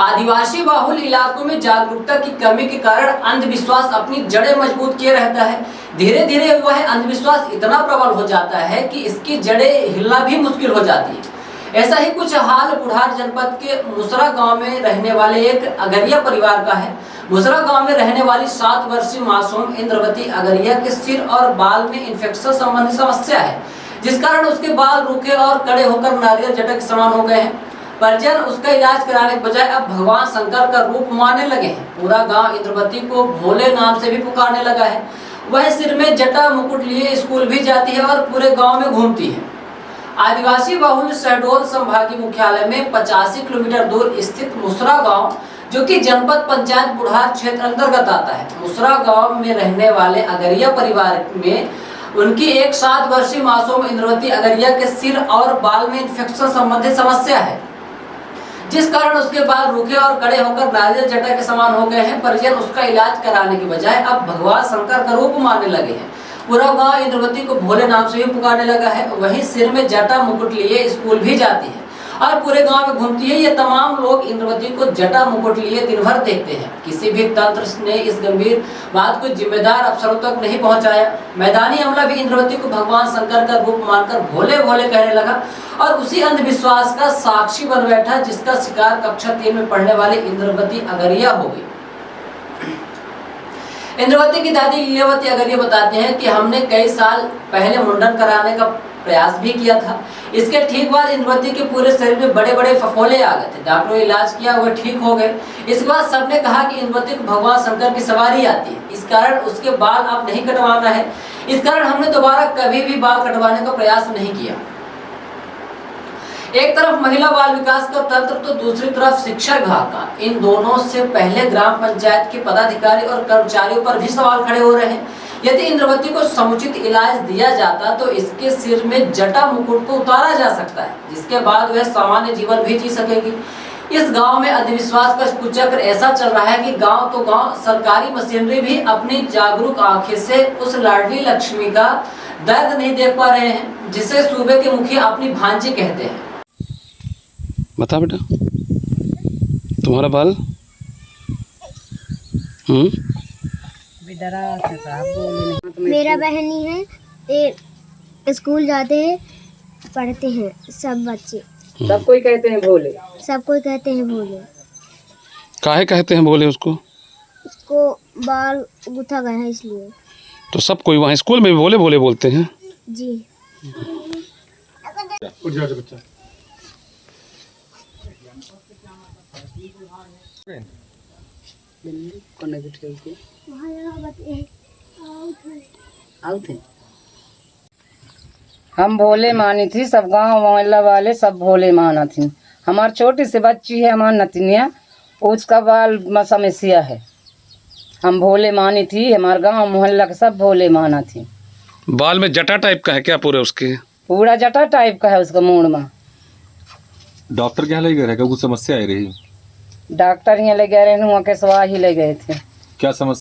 आदिवासी बहुल इलाकों में जागरूकता की कमी के कारण अंधविश्वास अपनी जड़ें मजबूत किए रहता है। धीरे धीरे वह अंधविश्वास इतना प्रबल हो जाता है कि इसकी जड़ें हिलना भी मुश्किल हो जाती है। ऐसा ही कुछ हाल बुढ़ार जनपद के मुसरा गांव में रहने वाले एक अगरिया परिवार का है। मुसरा गांव में रहने वाली 7 वर्षीय मासूम इंद्रवती अगरिया के सिर और बाल में इंफेक्शन संबंधी समस्या है, जिस कारण उसके बाल रूखे और कड़े होकर नारियल जटा के समान हो गए हैं। परिजन उसका इलाज कराने के बजाय अब भगवान शंकर का रूप मानने लगे हैं। पूरा गांव इंद्रवती को भोले नाम से भी पुकारने लगा है। वह सिर में जटा मुकुट लिए स्कूल भी जाती है और पूरे गांव में घूमती है। आदिवासी बहुल शहडोल संभागीय मुख्यालय में 85 किलोमीटर दूर स्थित मुसरा गांव, जो कि जनपद पंचायत बुढ़ार क्षेत्र अंतर्गत आता है। मुसरा गांव में रहने वाले अगरिया परिवार में उनकी एक 7 वर्षीय मासूम इंद्रवती अगरिया के सिर और बाल में इंफेक्शन संबंधी समस्या है, जिस कारण उसके बाल रूखे और कड़े होकर नारियल जटा के समान हो गए हैं। परिजन उसका इलाज कराने के बजाय अब भगवान शंकर का रूप मानने लगे हैं। पूरा गांव इंद्रवती को भोले नाम से भी पुकारने लगा है। वहीं सिर में जटा मुकुट लिए स्कूल भी जाती है और पूरे गांव में घूमती है। ये तमाम लोग इंद्रवती को जटा मुकुट लिए दिन भर देखते हैं। किसी भी तंत्र ने इस गंभीर बात को जिम्मेदार अफसरों तक नहीं पहुंचाया। मैदानी अमला भी इंद्रवती को भगवान शंकर का रूप मानकर भोले भोले कहने लगा और उसी अंधविश्वास का साक्षी बन बैठा, जिसका शिकार कक्षा 3 में पढ़ने वाली इंद्रवती अगरिया हो गई। इंद्रवती की दादी लीलावती अगरिया बताते हैं कि हमने कई साल पहले मुंडन कराने का प्रयास भी किया था। इसके ठीक बाद इंद्रवती के पूरे शरीर में बड़े बड़े फफोले आ गए थे। डॉक्टरों ने इलाज किया, वह ठीक हो गए। इसके बाद सबने कहा कि इंद्रवती को भगवान शंकर की सवारी आती है, इस कारण उसके बाल अब नहीं कटवाना है। इस कारण हमने दोबारा कभी भी बाल कटवाने का प्रयास नहीं किया। एक तरफ महिला बाल विकास का तंत्र तो दूसरी तरफ शिक्षा विभाग का। इन दोनों से पहले ग्राम पंचायत के पदाधिकारी और कर्मचारियों पर भी सवाल खड़े हो रहे हैं। यदि इंद्रवती को समुचित इलाज दिया जाता तो इसके सिर में जटा मुकुट को उतारा जा सकता है, जिसके बाद वह सामान्य जीवन भी जी सकेगी। इस गांव में अंधविश्वास का कुचक्र ऐसा चल रहा है कि गांव तो गांव, सरकारी मशीनरी भी अपनी जागरूक आंखें से उस लाडली लक्ष्मी का दर्द नहीं देख पा रहे हैं, जिसे सूबे के मुखिया अपनी भांजी कहते हैं। बता बेटा, तुम्हारा बाल मेरा बहनी है, ये स्कूल जाते हैं, पढ़ते हैं सब बच्चे। सब कोई कहते हैं भोले। सब कोई कहते हैं भोले। काहे कहते हैं भोले उसको? उसको बाल गुथा गए हैं इसलिए। तो सब कोई वहाँ स्कूल में भी भोले भोले बोलते हैं जी। हम भोले मानी थी, सब गांव मोहल्ला वाले सब भोले माना थी। हमारी छोटी सी बच्ची है, हमारी नतनिया, उसका बाल समस्या है। हम भोले मानी थी, हमारे गांव मोहल्ला के सब भोले माना थी। बाल में जटा टाइप का है क्या पूरे उसके? पूरा जटा टाइप का है उसका मूड में। डॉक्टर क्या ले गए? कुछ समस्या आई रही? डॉक्टर यहाँ ले गए रहे, वहाँ के सवा ही ले गए थे। क्या समस्या?